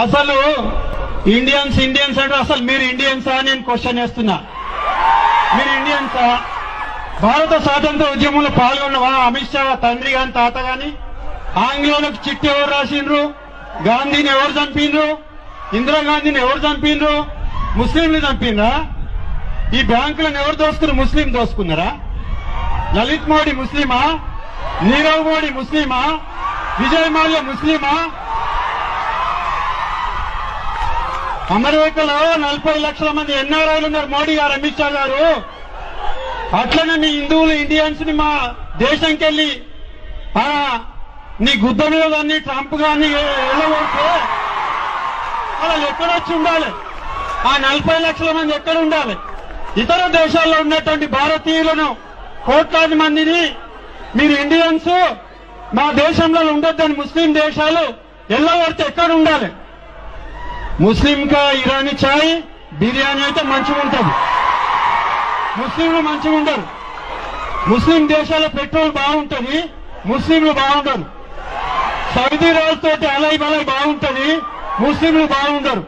అసలు ఇండియన్స్ అంటే అసలు మీరు ఇండియన్సా అని నేను క్వశ్చన్ చేస్తున్నా. మీరు ఇండియన్సా? భారత స్వాతంత్ర ఉద్యమంలో పాల్గొన్నవా? అమిత్ షా తండ్రి గాని తాత గాని ఆంగ్లేయులకు చిట్టి ఎవరు రాసిండ్రు? గాంధీని ఎవరు చంపిండ్రు? ఇందిరాగాంధీని ఎవరు చంపిండ్రు? ముస్లింలు చంపిండ్రా? ఈ బ్యాంకులను ఎవరు దోసుకున్నారు? ముస్లిం దోసుకున్నారా? లలిత్ మోడీ ముస్లిమా? నీరవ్ మోడీ ముస్లిమా? విజయ్ మాల్యా ముస్లిమా? అమెరికాలో 40 లక్షల మంది ఎన్ఆర్ఐలు ఉన్నారు. మోడీ గారు, అమిత్ షా గారు. అట్లనే మీ హిందువులు ఇండియన్స్ ని మా దేశంకి వెళ్ళి నీ గుద్ద మీద కానీ ట్రంప్ గాని వెళ్ళబోతే వాళ్ళు ఎక్కడొచ్చి ఉండాలి? ఆ 40 లక్షల మంది ఎక్కడ ఉండాలి? ఇతర దేశాల్లో ఉన్నటువంటి భారతీయులను కోట్లాది మందిని మీరు ఇండియన్స్ మా దేశంలో ఉండొద్దని ముస్లిం దేశాలు వెళ్ళబడితే ఎక్కడ ఉండాలి? ముస్లిం కా ఇరానీ చాయ్ బిర్యానీ అయితే మంచిగా ఉంటుంది, ముస్లింలు మంచిగా ఉండరు. ముస్లిం దేశాల పెట్రోల్ బాగుంటుంది, ముస్లింలు బాగుండరు. సౌదీ రాజుతోటి అలై బలై బాగుంటుంది, ముస్లింలు బాగుండరు.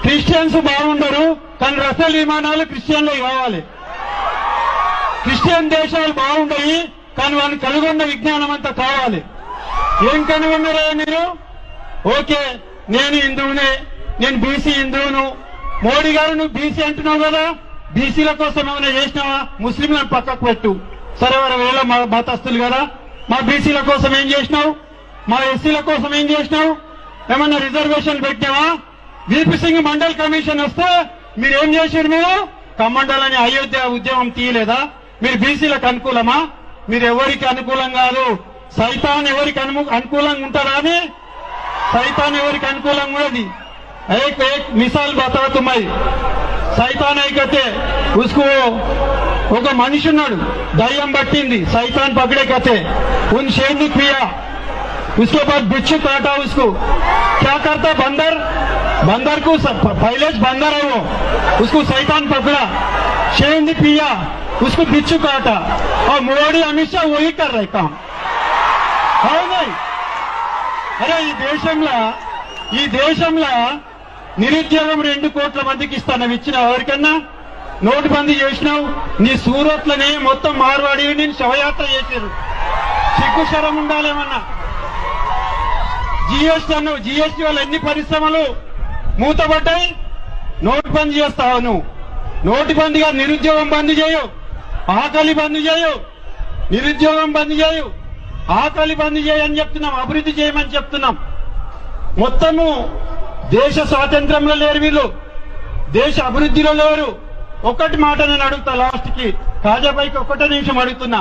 క్రిస్టియన్స్ బాగుండరు, కానీ రఫేల్ విమానాలు క్రిస్టియన్లే కావాలి. క్రిస్టియన్ దేశాలు బాగుంటాయి, కానీ వాళ్ళని కనుగొన్న విజ్ఞానం అంతా కావాలి. ఏం కనుగొన్నారా మీరు? ఓకే, నేను హిందువునే, నేను బీసీ హిందువును. మోడీ గారు నువ్వు బీసీ అంటున్నావు కదా, బీసీల కోసం ఏమైనా చేసినావా? ముస్లింలను పక్కకు పెట్టు. సరే, వేళ మా మతస్థులు కదా, మా బీసీల కోసం ఏం చేసినావు? మా ఎస్సీల కోసం ఏం చేసినావు? ఏమన్నా రిజర్వేషన్ పెట్టినావా? వీపీ సింగ్ మండల్ కమిషన్ వస్తే మీరేం చేశారు? మీరు కమండలని అయోధ్య ఉద్యమం తీయలేదా? మీరు బీసీలకు అనుకూలమా? మీరు ఎవరికి అనుకూలం కాదు. సైతాన్ ఎవరికి అనుకూలంగా ఉంటారా? అని సైతాన్ ఎవరికి అనుకూలంగా ఉన్నది? एक मिसाल बता तुम्हारी సైతాన్ అయితే उसको ఒక మనిషి ఉన్నాడు, దయ్యం పట్టింది, సైతాన్ పकड़े कहते उन शेर ने पिया, उसके बाद बिच्छू काटा उसको. क्या करता? बंदर को पहले बंदर है वो, उसको सैतान पकड़ा, शेर ने पिया, उसको बिच्छू काटा. और मोदी अमित शाह वही कर रहे काम है नहीं? अरे ఈ దేశంలో నిరుద్యోగం 2 కోట్ల మందికి ఇస్తాను ఇచ్చిన ఎవరికన్నా? నోటు బందీ చేసినావు. నీ సూరత్లనే మొత్తం మార్వాడి నేను శవయాత్ర చేశారు. సిగ్గు శరం ఉండాలేమన్నా? జీఎస్టీ అన్నావు, జీఎస్టీ వల్ల ఎన్ని పరిశ్రమలు మూతపడ్డాయి? నోటు బందీ చేస్తావు నువ్వు. నోటు బందీగా నిరుద్యోగం బంద్ చేయు, ఆకలి బంద్ చేయు. నిరుద్యోగం బంద్ చేయు, ఆకలి బంద్ చేయని చెప్తున్నాం, అభివృద్ధి చేయమని చెప్తున్నాం. మొత్తము దేశ స్వాతంత్రంలో లేరు వీళ్ళు, దేశ అభివృద్ధిలో లేరు. ఒక్కటి మాట నేను అడుగుతా లాస్ట్ కి, కాజాపైకి ఒక్కటే నిమిషం అడుగుతున్నా.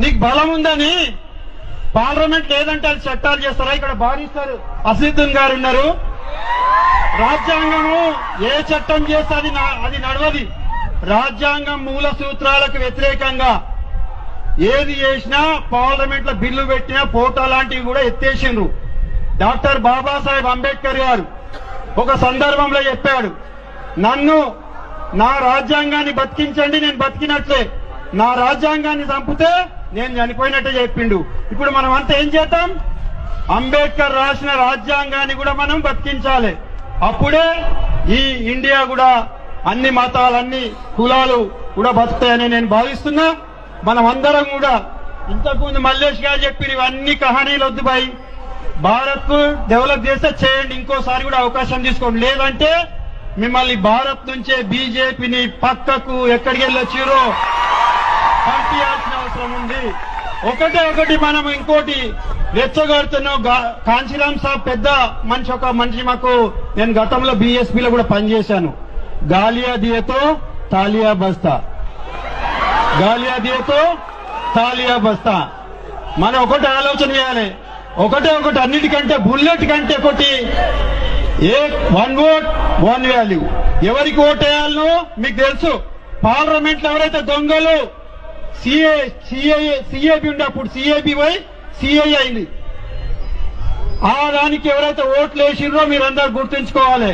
నీకు బలం ఉందని పార్లమెంట్ లేదంటే అది చట్టాలు చేస్తారా? ఇక్కడ బారిస్టర్ అసదుద్దీన్ గారు ఉన్నారు. రాజ్యాంగము ఏ చట్టం చేస్తే అది నడవది. రాజ్యాంగం మూల సూత్రాలకు వ్యతిరేకంగా ఏది చేసినా పార్లమెంట్ లో బిల్లు పెట్టినా ఫోటో లాంటివి కూడా ఎత్తేసిండ్రు. డాక్టర్ బాబాసాహెబ్ అంబేద్కర్ గారు ఒక సందర్భంలో చెప్పాడు, నన్ను నా రాజ్యాంగాన్ని బతికించండి, నేను బతికినట్లే. నా రాజ్యాంగాన్ని చంపితే నేను చనిపోయినట్టే చెప్పిండు. ఇప్పుడు మనం అంతా ఏం చేద్దాం? అంబేద్కర్ రాసిన రాజ్యాంగాన్ని కూడా మనం బతికించాలి. అప్పుడే ఈ ఇండియా కూడా అన్ని మతాలు, అన్ని కులాలు కూడా బతుకుతాయని నేను భావిస్తున్నా. మనం అందరం కూడా ఇంతకుముందు మల్లేష్ గారు చెప్పిన ఇవన్నీ కహానీలు వద్దు బాయ్. భారత్ కు డెవలప్ చేస్తే చేయండి, ఇంకోసారి కూడా అవకాశం తీసుకోండి. లేదంటే మిమ్మల్ని భారత్ నుంచే బీజేపీని పక్కకు ఎక్కడికి వెళ్ళొచ్చిరో పంపించాల్సిన అవసరం ఉంది. ఒకటి మనం ఇంకోటి రెచ్చగొడుతున్నాం. కాంచీరామ్ సాబ్ పెద్ద మనిషి, ఒక మనిషి మాకు, నేను గతంలో బీఎస్పీలో కూడా పనిచేశాను. గాలియా దియేతో తాలియా బస్తా, గాలియా దియేతో తాలియా బస్తా. మనం ఒకటి ఆలోచన చేయాలి. ఒకటి అన్నిటికంటే బుల్లెట్ కంటే ఒకటి, వన్ ఓట్ వన్ వాల్యూ. ఎవరికి ఓట్ వేయాలనో మీకు తెలుసు. పార్లమెంట్ లో ఎవరైతే దొంగలు సిఏబి ఉండే, అప్పుడు సిఏబి పోయి సిఐ అయింది. ఆ దానికి ఎవరైతే ఓట్లు వేసిర్రో మీరందరూ గుర్తుంచుకోవాలి.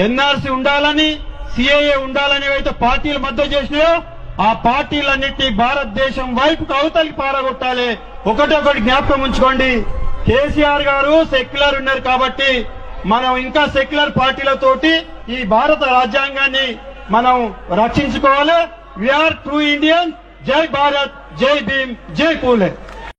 ఎన్ఆర్సీ ఉండాలని, సిఐఏ ఉండాలని ఏవైతే పార్టీలు మద్దతు చేసినాయో ఆ పార్టీలన్నింటినీ భారతదేశం వైపుకు అవతలికి పారగొట్టాలి. ఒకటి జ్ఞాపకం ఉంచుకోండి. కేసీఆర్ గారు సెక్యులర్ ఉన్నారు కాబట్టి మనం ఇంకా సెక్యులర్ పార్టీలతోటి ఈ భారత రాజ్యాంగాన్ని మనం రక్షించుకోవాలి. We are true Indian. జై భారత్, జై భీమ్, జై పూలే.